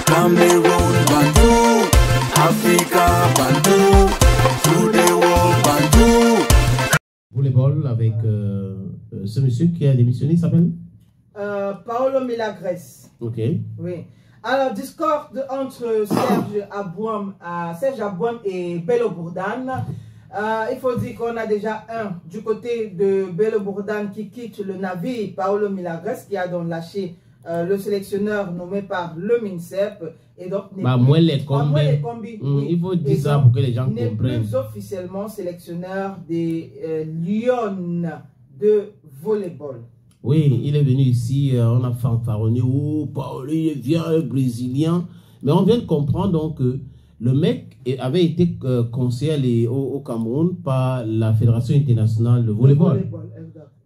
Cameroun, Bandou, Africa, Bandou, through the world, Bandou. Volleyball avec ce monsieur qui a démissionné, il s'appelle Paolo Milagres. Ok. Oui. Alors, discorde entre Serge Abouam et Bello Bourdane. Il faut dire qu'on a déjà un du côté de Bello Bourdane qui quitte le navire, Paolo Milagres, qui a donc lâché le sélectionneur nommé par le MINSEP. Et donc, il faut dire ça pour que les gens comprennent. N'est plus officiellement sélectionneur des Lions de volleyball. Oui, il est venu ici, on a fanfaronné, oh, Paolo, il vient, un Brésilien. Mais on vient de comprendre donc que le mec avait été conseillé au Cameroun par la Fédération internationale de volleyball.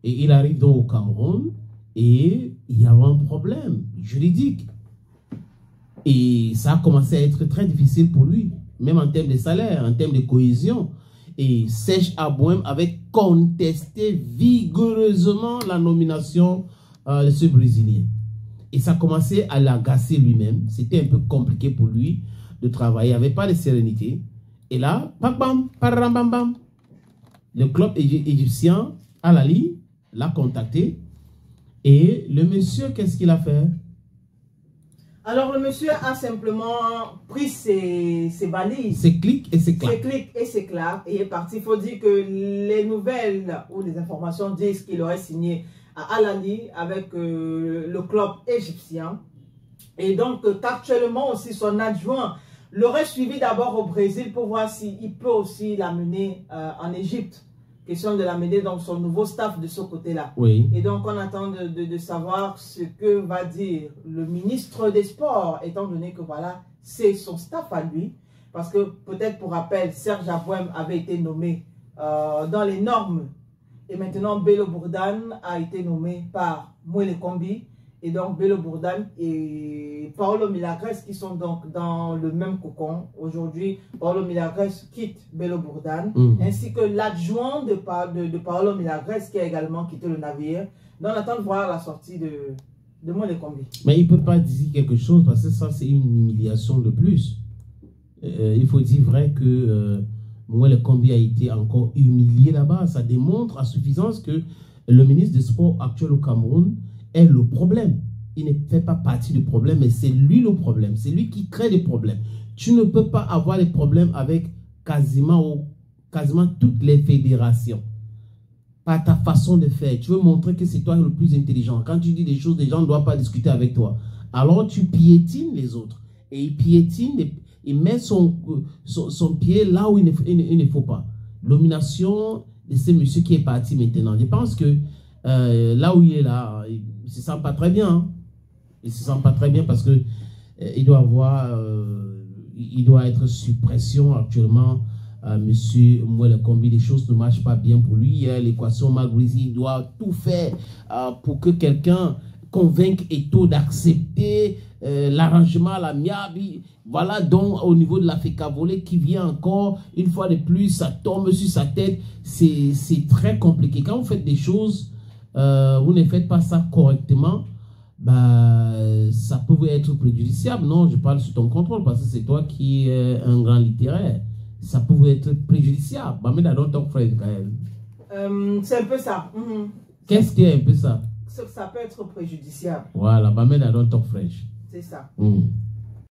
Et il arrive donc au Cameroun et il y avait un problème juridique. Et ça a commencé à être très difficile pour lui, même en termes de salaire, en termes de cohésion. Et Serge Abouam avait contesté vigoureusement la nomination de ce Brésilien. Et ça commençait à l'agacer lui-même. C'était un peu compliqué pour lui de travailler. Il n'y avait pas de sérénité. Et là, bam, bam, bam, bam, bam. Le club égyptien, Al-Ahly, l'a contacté. Et le monsieur, qu'est-ce qu'il a fait? Alors, le monsieur a simplement pris ses valises. Ses clics et ses claques. Ses clics et ses claques. Et est parti. Il faut dire que les nouvelles ou les informations disent qu'il aurait signé à Al-Ahly avec le club égyptien. Et donc, qu'actuellement aussi, son adjoint l'aurait suivi d'abord au Brésil pour voir s'il peut aussi l'amener en Égypte. Question de l'amener dans son nouveau staff de ce côté-là. Oui. Et donc, on attend de savoir ce que va dire le ministre des Sports, étant donné que voilà, c'est son staff à lui. Parce que, peut-être pour rappel, Serge Abouam avait été nommé dans les normes. Et maintenant, Bello Bourdane a été nommé par Mwele Kombi. Et donc, Bello Bourdane et Paolo Milagres qui sont donc dans le même cocon. Aujourd'hui, Paolo Milagres quitte Bello Bourdane, ainsi que l'adjoint de Paolo Milagres qui a également quitté le navire. Donc, on attend de voir la sortie de Mwele Kombi. Mais il ne peut pas dire quelque chose parce que ça, c'est une humiliation de plus. Il faut dire vrai que Mwele Kombi a été encore humilié là-bas. Ça démontre à suffisance que le ministre des Sports actuel au Cameroun est le problème. Il ne fait pas partie du problème, mais c'est lui le problème. C'est lui qui crée des problèmes. Tu ne peux pas avoir des problèmes avec quasiment toutes les fédérations. Par ta façon de faire. Tu veux montrer que c'est toi le plus intelligent. Quand tu dis des choses, les gens ne doivent pas discuter avec toi. Alors tu piétines les autres. Et il piétine, il met son pied là où il ne faut pas. Nomination de ce monsieur qui est parti maintenant. Je pense que là où il est là, il ne se sent pas très bien. Hein. Il ne se sent pas très bien parce que il doit être sous pression actuellement. Monsieur Mwele Kombi, les choses ne marchent pas bien pour lui. L'équation Magrizi, il doit tout faire pour que quelqu'un convainque Eto'o d'accepter l'arrangement, l'amiable. Voilà donc au niveau de l'Africa Volley qui vient encore, une fois de plus, ça tombe sur sa tête. C'est très compliqué. Quand vous faites des choses, vous ne faites pas ça correctement, bah, ça peut vous être préjudiciable. Non, je parle sous ton contrôle parce que c'est toi qui es un grand littéraire. Ça peut vous être préjudiciable. Bah, mais dans ton frère, c'est un peu ça. Qu'est-ce qui est un peu ça? Ça peut être préjudiciable. Voilà, bah, mais dans ton frère. C'est ça.